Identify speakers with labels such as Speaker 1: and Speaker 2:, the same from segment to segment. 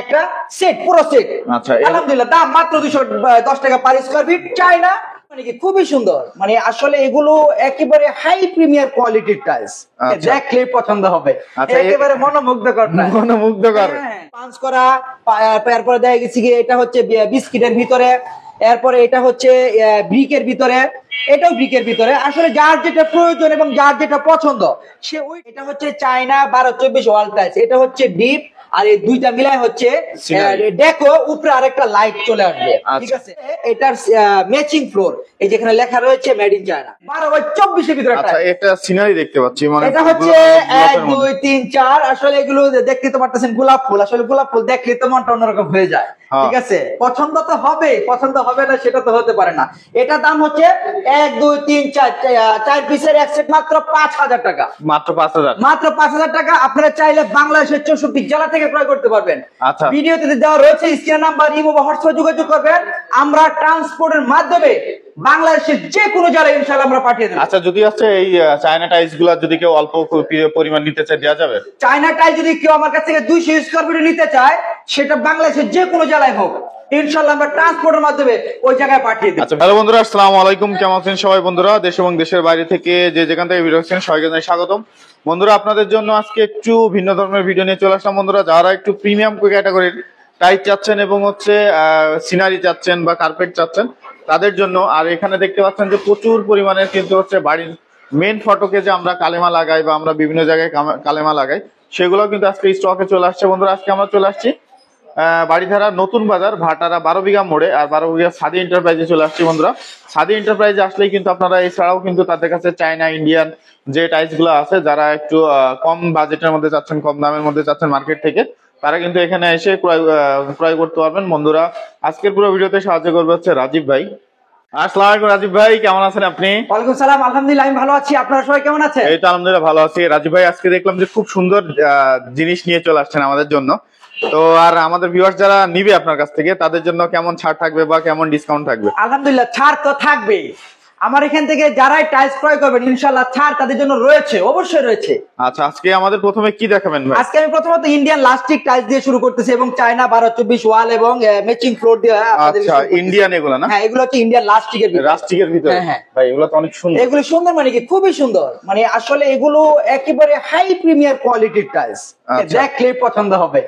Speaker 1: একটা সেট, পুরো সেট।
Speaker 2: আচ্ছা,
Speaker 1: আলহামদুলিল্লাহ, দাম মাত্র 210 টাকা পার স্কয়ার ফিট। চায়না মানে কি খুবই সুন্দর, মানে আসলে এগুলো একেবারে হাই প্রিমিয়ার কোয়ালিটির টাইলস, দেখলে পছন্দ হবে। একেবারে মনোমুগ্ধকর,
Speaker 2: মনোমুগ্ধকর।
Speaker 1: পাঁচ করা, এরপরে দেখা গেছে কি এটা হচ্ছে বিস্কিটের ভিতরে, এরপরে এটা হচ্ছে ব্রিকের ভিতরে, এটাও ব্রিকের ভিতরে। আসলে যার যেটা প্রয়োজন এবং যার যেটা পছন্দ সে ওই। এটা হচ্ছে চায়না 12-24 ওয়াল টাইলস, এটা হচ্ছে ডিপ, আর এই দুইটা মিলাই হচ্ছে দেখো উপরে আরেকটা লাইট চলে আসবে, ঠিক আছে। এটার ম্যাচিং ফ্লোর, এই যেখানে লেখা রয়েছে মেড ইন চায়না 12/24 এর ভিতরে।
Speaker 2: আচ্ছা, এটা সিনারি দেখতে পাচ্ছি, মানে
Speaker 1: এটা হচ্ছে 1 2 3 4। আসলে এগুলো দেখতে তো পারতেছেন গোলাপ ফুল, আসলে গোলাপ ফুল দেখলে তো মনটা অন্যরকম হয়ে যায়, ঠিক আছে। পছন্দ তো হবে, পছন্দ হবে না সেটা তো হতে পারে না। এটা দাম হচ্ছে 1 2 3 4 4 পিসের এক সেট, মাত্র 5000 টাকা।
Speaker 2: মাত্র 5000,
Speaker 1: মাত্র 5000 টাকা। আপনারা চাইলে বাংলাদেশের 64 জেলা থেকে ক্রয় করতে পারবেন।
Speaker 2: আচ্ছা,
Speaker 1: ভিডিওতে দেওয়া রয়েছে স্ক্রিন নাম্বার, ইমো বা হোয়াটসঅ্যাপে যোগাযোগ করবেন। আমরা ট্রান্সপোর্টের মাধ্যমে বাংলাদেশের যে কোনো জায়গায় ইনশাআল্লাহ আমরা পাঠিয়ে দেব।
Speaker 2: আচ্ছা, যদি আছে এই চায়না টাইলস গুলা যদি কেউ অল্প পরিমাণ নিতে চায় দেওয়া যাবে?
Speaker 1: চায়না টাইল যদি কেউ আমার কাছ থেকে 200 স্কয়ার ফিট নিতে চায়, সেটা বাংলাদেশের যে কোনো জেলায় হোক, ইনশাআল্লাহ আমরা ট্রান্সপোর্টের মাধ্যমে ওই জায়গায় পাঠিয়ে দেব।
Speaker 2: আচ্ছা, হ্যালো বন্ধুরা, আসসালামু আলাইকুম। কেমন আছেন সবাই বন্ধুরা? দেশ এবং দেশের বাইরে থেকে যে যেখান থেকে ভিডিও দেখছেন সবাইকে জানাই স্বাগতম। বন্ধুরা, আপনাদের জন্য আজকে একটু ভিন্ন ধরনের ভিডিও নিয়ে চলে আসলাম। বন্ধুরা, যারা একটু প্রিমিয়াম ক্যাটাগরির টাইলস চাচ্ছেন এবং হচ্ছে সিনারি চাচ্ছেন বা কার্পেট চাচ্ছেন তাদের জন্য। আর এখানে দেখতে পাচ্ছেন যে প্রচুর পরিমাণে কিন্তু হচ্ছে বাড়ির মেন ফটকে যে আমরা কালেমা লাগাই বা আমরা বিভিন্ন জায়গায় কালেমা লাগাই, সেগুলো কিন্তু আজকে স্টকে চলে আসছে। বন্ধুরা, আজকে আমরা চলে আসছি বাড়িধারা নতুন বাজার ভাটারা 12 বিঘা মোড়ে, আর 12 বিঘা সাদি এন্টারপ্রাইজে চলে আসছি। বন্ধুরা, সাদি এন্টারপ্রাইজে আসলেই কিন্তু আপনারা এছাড়াও কিন্তু তাদের কাছে চায়না ইন্ডিয়ান যে টাইলস গুলো আছে, যারা একটু কম বাজেটের মধ্যে চাচ্ছেন, কম দামের মধ্যে চাচ্ছেন মার্কেট থেকে, তারা কিন্তু এখানে এসে ক্রয় করতে পারবেন। বন্ধুরা, আজকের পুরো ভিডিওতে সাহায্য করবে হচ্ছে রাজীব ভাই। আসসালামু আলাইকুম রাজীব ভাই, কেমন আছেন আপনি?
Speaker 1: ওয়ালাইকুম সালাম, আলহামদুলিল্লাহ আমি ভালো আছি। আপনারা সবাই কেমন আছেন?
Speaker 2: এই তো আলহামদুলিল্লাহ ভালো আছি। রাজীব ভাই, আজকে দেখলাম যে খুব সুন্দর জিনিস নিয়ে চলে আসছেন আমাদের জন্য। তো আর আমাদের ভিউয়ার্স যারা নিবে আপনার কাছ থেকে তাদের জন্য কেমন ছাড় থাকবে বা কেমন ডিসকাউন্ট থাকবে?
Speaker 1: আলহামদুলিল্লাহ, ছাড় তো থাকবে। আমার এখান থেকে যারাই টাইলস ক্রয় করবেন ইনশাআল্লাহ ছাড় তাদের জন্য রয়েছে, অবশ্যই রয়েছে।
Speaker 2: আচ্ছা, আজকে আমাদের প্রথমে কি দেখাবেন ভাই?
Speaker 1: আজকে আমি প্রথমত ইন্ডিয়ান লাস্টিক টাইলস দিয়ে শুরু করতেছি এবং চায়না 12-24 ওয়াল এবং ম্যাচিং ফ্লোর দিয়ে।
Speaker 2: আচ্ছা, ইন্ডিয়ান এগুলো না?
Speaker 1: হ্যাঁ, এগুলো হচ্ছে ইন্ডিয়ান লাস্টিকের ভিতরে।
Speaker 2: লাস্টিকের ভিতরে?
Speaker 1: হ্যাঁ
Speaker 2: ভাই, এগুলো তো অনেক সুন্দর।
Speaker 1: এগুলো সুন্দর মানে কি খুবই সুন্দর, মানে আসলে এগুলো একেবারে হাই প্রিমিয়ার কোয়ালিটির টাইলস, দেখলেই পছন্দ হবে।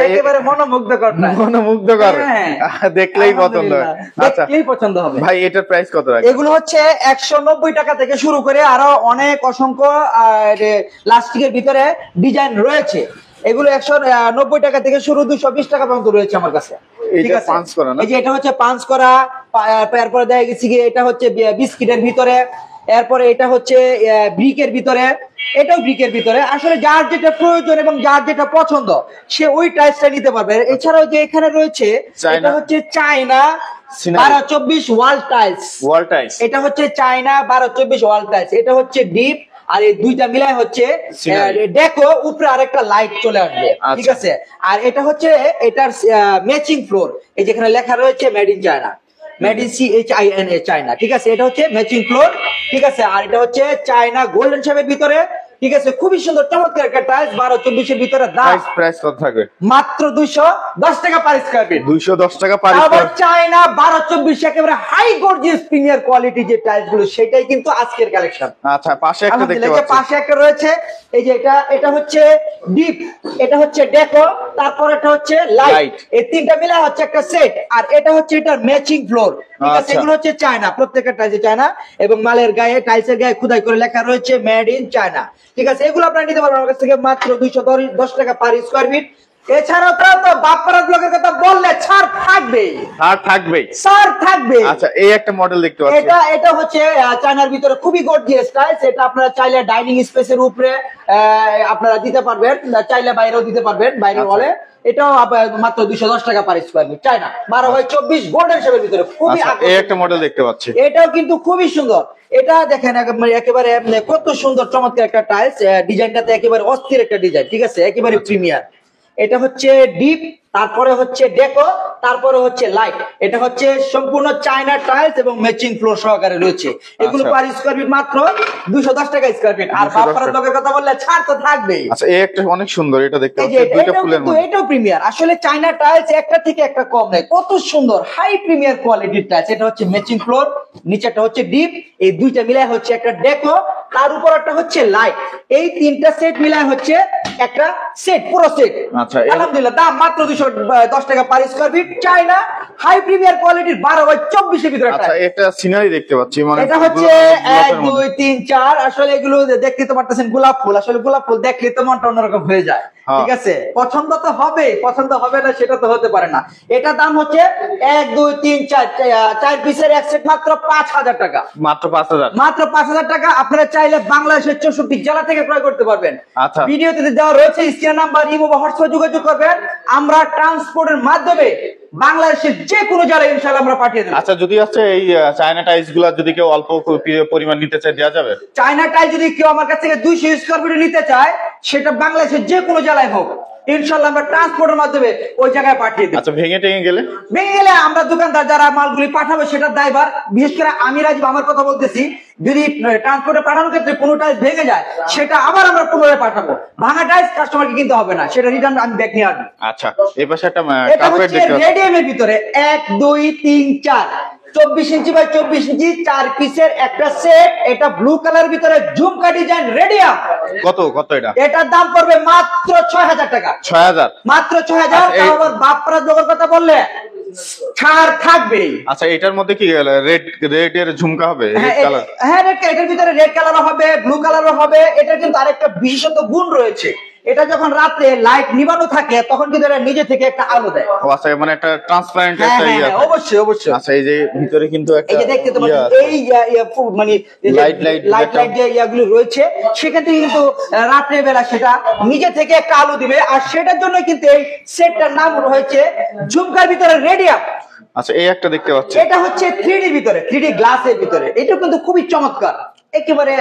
Speaker 1: একেবারে মনোমুগ্ধকর,
Speaker 2: মনোমুগ্ধকর, দেখলেই পছন্দ হবে। আচ্ছা,
Speaker 1: দেখলেই পছন্দ হবে।
Speaker 2: ভাই, এটার প্রাইস কত রাখবেন?
Speaker 1: এগুলো হচ্ছে 190 টাকা থেকে শুরু করে আরো অনেক অসংখ্য লাস্টিকের ভিতরে ডিজাইন রয়েছে। এগুলো 190 টাকা থেকে শুরু, 220 টাকা পর্যন্ত রয়েছে আমার কাছে।
Speaker 2: ঠিক আছে, পাঁচ করা না?
Speaker 1: এই যে এটা হচ্ছে পাঁচ করা, এরপরে দেখা গেছে কি এটা হচ্ছে বিস্কিটের ভিতরে, এরপরে এটা হচ্ছে ব্রিকের ভিতরে, এটাও ব্রিকের ভিতরে। আসলে যার যেটা প্রয়োজন এবং যার যেটা পছন্দ সে ওই টাইলসটা নিতে পারবে। এছাড়াও যে এখানে রয়েছে এটা হচ্ছে China 12-24 wall tiles.
Speaker 2: Wall tiles,
Speaker 1: এটা হচ্ছে চায়না 12-24 ওয়াল টাইলস, এটা হচ্ছে ডিপ, আর এই দুইটা মিলাই হচ্ছে দেখো উপরে আরেকটা লাইট চলে আসবে, ঠিক আছে। আর এটা হচ্ছে এটার ম্যাচিং ফ্লোর, এই যেখানে লেখা রয়েছে made in China, made in CHINA China, ঠিক আছে। এটা হচ্ছে ম্যাচিং ফ্লোর, ঠিক আছে। আর এটা হচ্ছে চায়না গোল্ডেন শেপের ভিতরে, ঠিক আছে। খুবই সুন্দর চমৎকার একটা টাইলস 12-24 এর ভিতরে। দাম
Speaker 2: প্রাইস কত থাকবে?
Speaker 1: মাত্র 210 টাকা পার স্কয়ার ফিট।
Speaker 2: 210 টাকা পার
Speaker 1: স্কয়ার
Speaker 2: ফিট।
Speaker 1: চায়না 12-24 একেবারে হাই গর্জিয়াস প্রিমিয়ার কোয়ালিটি যে টাইলস গুলো, সেটাই কিন্তু আজকের কালেকশন।
Speaker 2: আচ্ছা, পাশে একটা দেখতে পাচ্ছি,
Speaker 1: পাশে একটা রয়েছে, এই যে এটা হচ্ছে ডিপ, এটা হচ্ছে ডেকো, তারপর এটা হচ্ছে লাইট, এই তিনটা মিলে হচ্ছে একটা সেট। আর এটা হচ্ছে এটার ম্যাচিং ফ্লোর, ঠিক আছে। এগুলো হচ্ছে চায়না, প্রত্যেকটা টাইলস চায়না এবং মালের গায়ে টাইলসের গায়ে খোদাই করে লেখা রয়েছে মেড ইন চায়না, ঠিক আছে। এগুলো আপনারা নিতে পারবেন আমার কাছ থেকে মাত্র 210 টাকা পার স্কয়ার ফিট। এছাড়াও তো বাপ্পারা ব্লগের কথা বললে ছাড় থাকবে, ছাড় থাকবে।
Speaker 2: আচ্ছা, এই একটা মডেল দেখতে পাচ্ছি,
Speaker 1: এটা হচ্ছে চায়নার ভিতরে খুবই গর্জিয়াস টাইলস। এটা আপনারা চাইলে ডাইনিং স্পেসের উপরে আপনারা দিতে পারবেন, চাইলে বাইরেও দিতে পারবেন, বাইরের ওয়ালে। এটাও মাত্র 210 টাকা per square feet, China 12/24 golden শেপের ভিতরে। খুবই
Speaker 2: এই একটা মডেল দেখতে পাচ্ছি,
Speaker 1: এটাও কিন্তু খুবই সুন্দর। এটা দেখেন একেবারে কত সুন্দর চমৎকার একটা টাইলস, ডিজাইনটাতে একেবারে অস্থির একটা ডিজাইন, ঠিক আছে, একেবারে প্রিমিয়ার। এটা হচ্ছে ডিপ, তারপরে হচ্ছে ডেকো, তারপরে হচ্ছে লাইট। এটা হচ্ছে সম্পূর্ণ চায়না টাইলস এবং ম্যাচিং ফ্লোর সহকারে রয়েছে। এগুলো পার স্কয়ার ফিট মাত্র 210 টাকা স্কয়ার ফিট। আর বাপ্পার ব্লকের কথা বললে ছাড় তো থাকবেই।
Speaker 2: আচ্ছা এই একটা অনেক সুন্দর, এটা দেখতে পাচ্ছেন দুইটা ফুলের মধ্যে,
Speaker 1: এটাও প্রিমিয়ার। আসলে চায়না টাইলস একটা থেকে একটা কম নাই, কত সুন্দর হাই প্রিমিয়ার কোয়ালিটির টাইলস। এটা হচ্ছে ম্যাচিং ফ্লোর, নিচেটা হচ্ছে ডিপ, এই দুইটা মিলায় হচ্ছে একটা ডেকো, তার উপর একটা হচ্ছে লাইট। এই তিনটা সেট মিলায় হচ্ছে একটা সেট, পুরো সেট।
Speaker 2: আচ্ছা
Speaker 1: আলহামদুলিল্লাহ, দাম মাত্র 210 টাকা per square feet. China high premier কোয়ালিটির 12x24 এর ভিতরে।
Speaker 2: আচ্ছা এটা সিনারি দেখতে পাচ্ছি, মানে
Speaker 1: এটা হচ্ছে 1 2 3 4। আসলে এগুলো দেখতে তো পারতেছেন গোলাপ ফুল, আসলে গোলাপ ফুল দেখলে তো মনটা অন্যরকম হয়ে যায়। ঠিক আছে, পছন্দ তো হবে, পছন্দ হবে না সেটা তো হতে পারে না। এটা দাম হচ্ছে 1 2 3 4 4 পিসের এক সেট মাত্র 5000 টাকা।
Speaker 2: মাত্র 5000,
Speaker 1: মাত্র 5000 টাকা। আপনারা চাইলে বাংলাদেশের 64 জেলা থেকে ক্রয় করতে পারবেন।
Speaker 2: আচ্ছা
Speaker 1: ভিডিওতে দেওয়া রয়েছে স্ক্রিন নাম্বার, ইমো বা হোয়াটসঅ্যাপে যোগাযোগ করবেন। আমরা ট্রান্সপোর্টের মাধ্যমে বাংলাদেশের যে কোনো জেলায় ইনশাআল্লাহ আমরা পাঠিয়ে দেব।
Speaker 2: আচ্ছা যদি হচ্ছে এই চায়না টাইলস গুলা যদি কেউ অল্প পরিমাণ নিতে চায় দেওয়া যাবে?
Speaker 1: চায়না টাইলস যদি কেউ আমার কাছ থেকে 200 স্কয়ার ফিট নিতে চায়, সেটা বাংলাদেশের যে কোনো জেলায় হোক, ইনশাআল্লাহ আমরা ট্রান্সপোর্টের মাধ্যমে ওই জায়গায় পাঠিয়ে দেব।
Speaker 2: আচ্ছা ভেঙে টেঙে গেলে?
Speaker 1: ভেঙে গেলে আমরা দোকানদার যারা মালগুলি পাঠাবে সেটার দায়ভার। বিশেষ করে আমি রাজীব আমার কথা বলতেছি, যদি ট্রান্সপোর্টে পাঠানোর ক্ষেত্রে কোনো টাইলস ভেঙে যায়, সেটা আবার আমরা পুনরায় পাঠাবো। ভাঙা টাইলস কাস্টমারকে কিনতে হবে না, সেটা রিটার্ন আমি ব্যাক নিয়ে আসবো।
Speaker 2: আচ্ছা এই পাশে একটা
Speaker 1: এটা
Speaker 2: কার্পেট
Speaker 1: হচ্ছে
Speaker 2: দেখতে পাচ্ছি,
Speaker 1: রেডিয়ামের ভিতরে 1 2 3 4 24 ইঞ্চি বাই 24 ইঞ্চি 4 পিসের একটা সেট। এটা ব্লু কালার ভিতরে ঝুমকা ডিজাইন রেডিয়াম।
Speaker 2: কত কত এটা?
Speaker 1: এটার দাম পড়বে মাত্র 6000 টাকা।
Speaker 2: 6000,
Speaker 1: মাত্র 6000। আবার বাপরা জগর কথা বললে ছাড় থাকবেই।
Speaker 2: আচ্ছা এটার মধ্যে কি রেড এর ঝুমকা হবে? Red colour?
Speaker 1: হ্যাঁ রেড, এটার ভিতরে রেড কালারও হবে, ব্লু কালারও হবে। এটার কিন্তু আরেকটা বিশেষত গুণ রয়েছে, এটা যখন রাতে লাইট নিবানো থাকে তখন কিন্তু এটা নিজে থেকে একটা আলো দেয়।
Speaker 2: ও আচ্ছা, মানে একটা ট্রান্সপারেন্ট একটা ইয়া।
Speaker 1: অবশ্যই অবশ্যই।
Speaker 2: আচ্ছা এই যে ভিতরে কিন্তু একটা
Speaker 1: এই যে দেখতে তো এই মানে লাইট যে ইয়াগুলো রয়েছে, সেখান থেকে কিন্তু রাত্রে বেলা সেটা নিজে থেকে একটা আলো দিবে। আর সেটার জন্য কিন্তু এই সেটটার নাম হয়েছে ঝুমকার ভিতরে রেডিয়াম।
Speaker 2: আচ্ছা এই একটা দেখতে পাচ্ছি,
Speaker 1: এটা হচ্ছে 3D ভিতরে, 3D গ্লাসের ভিতরে। এটা কিন্তু খুবই চমৎকার, একেবারে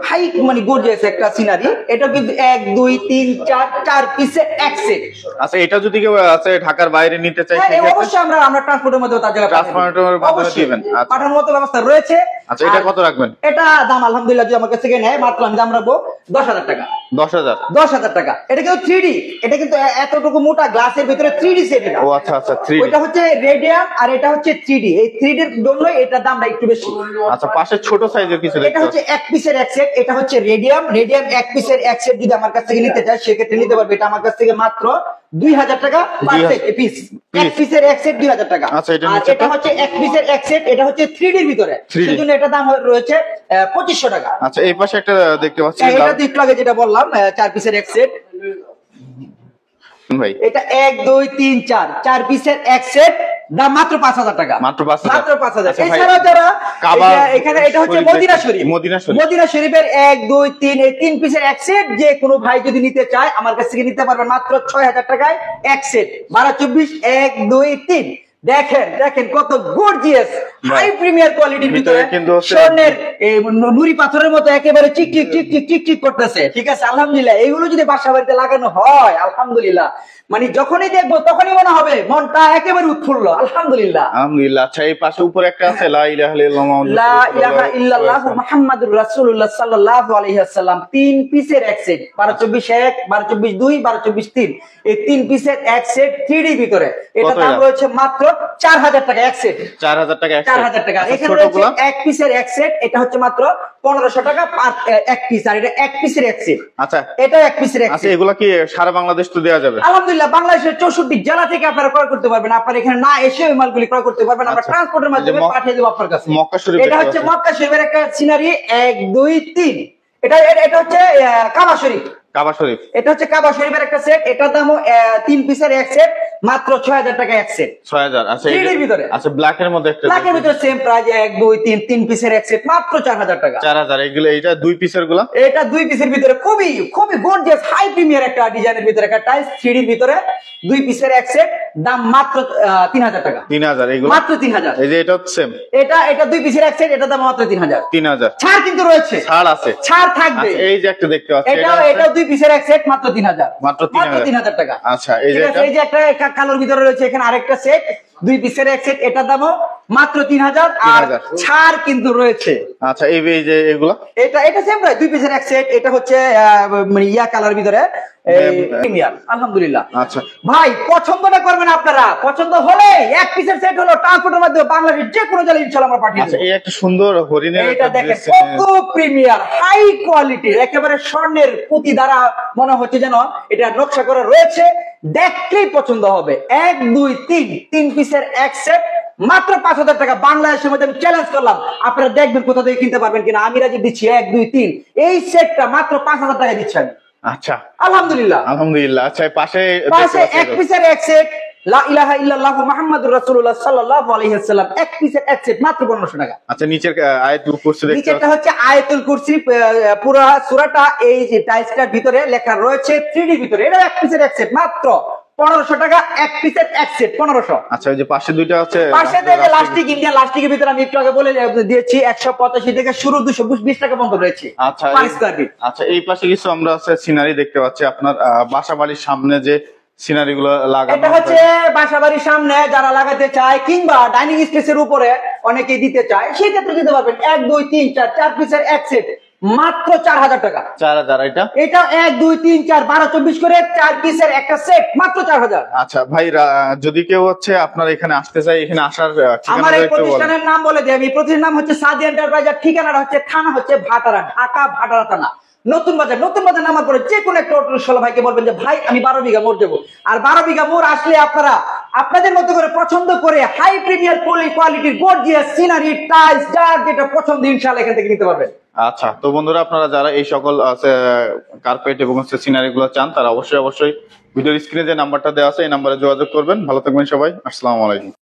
Speaker 1: হাই মানে গর্জিয়াস একটা সিনারি। এটা কিন্তু 1 2 3 4 4 পিসের এক সেট।
Speaker 2: আচ্ছা এটা যদি কেউ আছে ঢাকার বাইরে নিতে চায়,
Speaker 1: অবশ্যই আমরা ট্রান্সপোর্টের মধ্যে তার জায়গায়
Speaker 2: ট্রান্সপোর্টের মাধ্যমে দিবেন। আচ্ছা
Speaker 1: পাঠানোর মতো ব্যবস্থা রয়েছে।
Speaker 2: আচ্ছা এটা কত রাখবেন?
Speaker 1: এটা দাম আলহামদুলিল্লাহ যদি আমার কাছ থেকে নেয়, মাত্র আমি দাম রাখবো 10000 টাকা।
Speaker 2: 10000?
Speaker 1: 10000 টাকা। এটা কিন্তু 3D, এটা কিন্তু এতটুকু মোটা গ্লাসের ভিতরে 3D সেট। এটা
Speaker 2: ও আচ্ছা আচ্ছা 3D।
Speaker 1: ওইটা হচ্ছে রেডিয়াম আর এটা হচ্ছে 3D। এই 3D এর জন্য এটার দামটা একটু বেশি।
Speaker 2: আচ্ছা পাশে ছোট সাইজের কিছু দেখতে
Speaker 1: এটা হচ্ছে এক পিসের এক সেট। এটা হচ্ছে রেডিয়াম এক পিসের এক সেট যদি আমার কাছ থেকে নিতে চায় সেক্ষেত্রে নিতে পারবে। এটা আমার কাছ থেকে মাত্র 2000 টাকা পার সেট পিস। এক পিসের এক সেট 2000 টাকা।
Speaker 2: আচ্ছা এটা
Speaker 1: হচ্ছে এক পিসের এক সেট, এটা হচ্ছে 3D এর ভিতরে, সেজন্য এটা দাম রয়েছে 2500 টাকা।
Speaker 2: আচ্ছা এই পাশে একটা দেখতে পাচ্ছি,
Speaker 1: এটা তো একটু আগে যেটা বললাম 4 পিসের এক সেট
Speaker 2: ভাই।
Speaker 1: এটা 1 2 3 4 4 পিসের এক সেট, দাম মাত্র 5000 টাকা।
Speaker 2: মাত্র 5000।
Speaker 1: এছাড়াও যারা এখানে এটা হচ্ছে মদিনা শরীফ। মদিনা শরীফের 1 2 3 এই 3 পিসের এক সেট যে কোনো ভাই যদি নিতে চায় আমার কাছ থেকে নিতে পারবেন মাত্র 6000 টাকায় এক সেট। 12 24 1 2 3। দেখেন দেখেন কত গর্জিয়াস হাই প্রিমিয়ার কোয়ালিটির ভিতরে স্বর্ণের নুরি পাথরের মতো একেবারে চিকচিক চিকচিক চিকচিক করতেছে। ঠিক আছে, আলহামদুলিল্লাহ। এগুলো যদি বাসা বাড়িতে লাগানো হয়, আলহামদুলিল্লাহ, মানে যখনই দেখবো তখনই মনে হবে মনটা একেবারে উৎফুল্ল। আলহামদুলিল্লাহ
Speaker 2: আলহামদুলিল্লাহ। আচ্ছা এই পাশে উপরে একটা আছে লা ইলাহা
Speaker 1: ইল্লাল্লাহ মুহাম্মাদুর রাসূলুল্লাহ সাল্লাল্লাহু আলাইহি ওয়াসাল্লাম। 3 পিসের এক সেট, 12 24 1 12 24 2 12 24 3। এই 3 পিসের এক সেট 3D ভিতরে। এটা দাম রয়েছে মাত্র 4000 টাকা এক সেট।
Speaker 2: 4000 টাকা?
Speaker 1: 4000 টাকা। এখানে রয়েছে এক পিসের এক সেট, এটা হচ্ছে মাত্র 1500 টাকা এক পিস। আর এটা এক পিসের এক সেট।
Speaker 2: আচ্ছা
Speaker 1: এটা এক পিসের এক সেট।
Speaker 2: আচ্ছা এগুলা কি সারা বাংলাদেশ তো দেওয়া যাবে?
Speaker 1: আলহামদুলিল্লাহ, বাংলাদেশের 64 জেলা থেকে আপনারা ক্রয় করতে পারবেন। আপনারা এখানে না এসে ওই মালগুলি ক্রয় করতে পারবেন, আমরা ট্রান্সপোর্টের মাধ্যমে পাঠিয়ে দেব আপনার কাছে।
Speaker 2: মক্কা শরীফ,
Speaker 1: এটা হচ্ছে মক্কা শরীফের একটা সিনারি 1 2 3। এটা হচ্ছে কাবা শরীফ।
Speaker 2: কাবা শরীফ,
Speaker 1: এটা হচ্ছে কাবা শরীফের একটা সেট। এটার দামও 3 পিসের এক সেট, মাত্র 6000 টাকা এক সেট।
Speaker 2: 6000। আচ্ছা
Speaker 1: এর ভিতরে
Speaker 2: আচ্ছা ব্ল্যাক এর মধ্যে একটা,
Speaker 1: ব্ল্যাক এর ভিতরে সেম প্রাইস 1 2 3 3 পিসের এক সেট, মাত্র 4000 টাকা।
Speaker 2: 4000। এগুলো এটা 2 পিসের গুলা?
Speaker 1: এটা 2 পিসের ভিতরে খুবই খুবই গর্জিয়াস হাই প্রিমিয়ার একটা ডিজাইনের ভিতরে একটা টাইলস 3D এর ভিতরে 2 পিসের এক সেট, দাম মাত্র 3000 টাকা।
Speaker 2: 3000 এগুলো?
Speaker 1: মাত্র 3000।
Speaker 2: এই যে এটা সেম,
Speaker 1: এটা 2 পিসের এক সেট, এটা দাম মাত্র 3000।
Speaker 2: 3000
Speaker 1: ছাড় কিন্তু রয়েছে,
Speaker 2: ছাড় আছে,
Speaker 1: ছাড় থাকবে।
Speaker 2: আচ্ছা এই যে একটা দেখতে পাচ্ছি,
Speaker 1: এটা 2 পিসের এক সেট, মাত্র 3000।
Speaker 2: মাত্র 3000
Speaker 1: টাকা।
Speaker 2: আচ্ছা এই যে
Speaker 1: একটা কালোর ভিতরে রয়েছে এখানে আরেকটা সেট, 2 পিসের এক সেট, এটার দামও মাত্র 3000, আর
Speaker 2: 3000
Speaker 1: ছাড় কিন্তু রয়েছে।
Speaker 2: আচ্ছা এই যে এগুলা
Speaker 1: এটা সেম প্রাইস, 2 পিসের এক সেট, এটা হচ্ছে মানে ইয়া কালার ভিতরে প্রিমিয়ার। আলহামদুলিল্লাহ।
Speaker 2: আচ্ছা
Speaker 1: ভাই পছন্দটা করবেন আপনারা, পছন্দ হলে এক পিসের সেট হলো ট্রান্সপোর্টের মাধ্যমে বাংলাদেশের যে কোনো জায়গায় ইনশাআল্লাহ আমরা পাঠিয়ে
Speaker 2: আচ্ছা
Speaker 1: দেব।
Speaker 2: এই একটা সুন্দর হরিণের
Speaker 1: এটা
Speaker 2: একটা
Speaker 1: দেখেন
Speaker 2: dress,
Speaker 1: কত প্রিমিয়ার, হাই কোয়ালিটির, একেবারে স্বর্ণের পুঁতি দ্বারা মনে হচ্ছে যেন এটা নকশা করা রয়েছে, দেখলেই পছন্দ হবে। 1 2 3 3 পিসের এক সেট মাত্র 5000 টাকা। বাংলাদেশের মধ্যে আমি চ্যালেঞ্জ করলাম, আপনারা দেখবেন কোথা থেকে কিনতে পারবেন কিনা। আমি রাজি দিচ্ছি 1 2 3 এই সেটটা মাত্র 5000 টাকা দিচ্ছি আমি।
Speaker 2: আচ্ছা
Speaker 1: আলহামদুলিল্লাহ।
Speaker 2: আলহামদুলিল্লাহ। আচ্ছা পাশে
Speaker 1: এক পিসের এক সেট, লা ইলাহা ইল্লাল্লাহ মুহাম্মাদুর রাসূলুল্লাহ সাল্লাল্লাহু আলাইহি ওয়াসাল্লাম, এক পিসের এক সেট মাত্র 1500 টাকা।
Speaker 2: আচ্ছা নিচের আয়াতুল কুরসি দেখতে
Speaker 1: নিচেরটা হচ্ছে আয়াতুল কুরসি, পুরো সূরাটা এই যে টাইলসটার ভিতরে লেখা রয়েছে 3D ভিতরে। এটা এক পিসের এক সেট মাত্র 1500 টাকা, এক পিসের এক সেট 1500।
Speaker 2: আচ্ছা ওই যে পাশে দুইটা আছে,
Speaker 1: পাশে যে লাস্টিক, ইন্ডিয়ান লাস্টিকের ভিতরে আমি একটু আগে বলে দিয়েছি 185 থেকে শুরু, 220 টাকা পর্যন্ত রয়েছে।
Speaker 2: আচ্ছা
Speaker 1: পার স্কয়ার ফিট।
Speaker 2: আচ্ছা এই পাশে কিছু আমরা সিনারি দেখতে পাচ্ছি, আপনার বাসা বাড়ির সামনে যে সিনারি গুলো লাগানো
Speaker 1: এটা হচ্ছে বাসাবাড়ির সামনে যারা লাগাতে চায় কিংবা ডাইনিং স্পেসের উপরে অনেকেই দিতে চায়, সেই ক্ষেত্রে দিতে পারবেন। 1 2 3 4 4 পিসের এক সেট মাত্র 4000 টাকা।
Speaker 2: 4000
Speaker 1: এটা 1 2 3 4 12 24 করে 4 পিসের একটা সেট মাত্র 4000।
Speaker 2: আচ্ছা ভাই যদি কেউ হচ্ছে আপনার এখানে আসতে চায়, এখানে আসার
Speaker 1: আমার
Speaker 2: ঠিকানাটা
Speaker 1: এই
Speaker 2: একটু বলেন।
Speaker 1: প্রতিষ্ঠানের নাম বলে দিই আমি। প্রতিষ্ঠানের নাম হচ্ছে সাদি এন্টারপ্রাইজ, আর ঠিকানাটা হচ্ছে থানা হচ্ছে ভাটারা, ঢাকা ভাটারা থানা, নতুন বাজার। নতুন বাজার নামার পরে যে কোনো একটা অটো রিকশাওয়ালা ভাইকে বলবেন যে ভাই আমি 12 বিঘা মোড় দেবো। আর 12 বিঘা মোড় আসলে আপনারা আপনাদের মতো করে পছন্দ করে হাই প্রিমিয়ার কোয়ালিটির গর্জিয়াস সিনারি টাইলস যার যেটা পছন্দ ইনশাআল্লাহ এখান থেকে নিতে পারবেন।
Speaker 2: আচ্ছা তো বন্ধুরা আপনারা যারা এই সকল কার্পেট এবং সিনারি গুলো চান, তারা অবশ্যই ভিডিওর স্ক্রিনে যে নাম্বারটা দেওয়া আছে এই নাম্বারে যোগাযোগ করবেন। ভালো থাকবেন সবাই, আসসালামু আলাইকুম।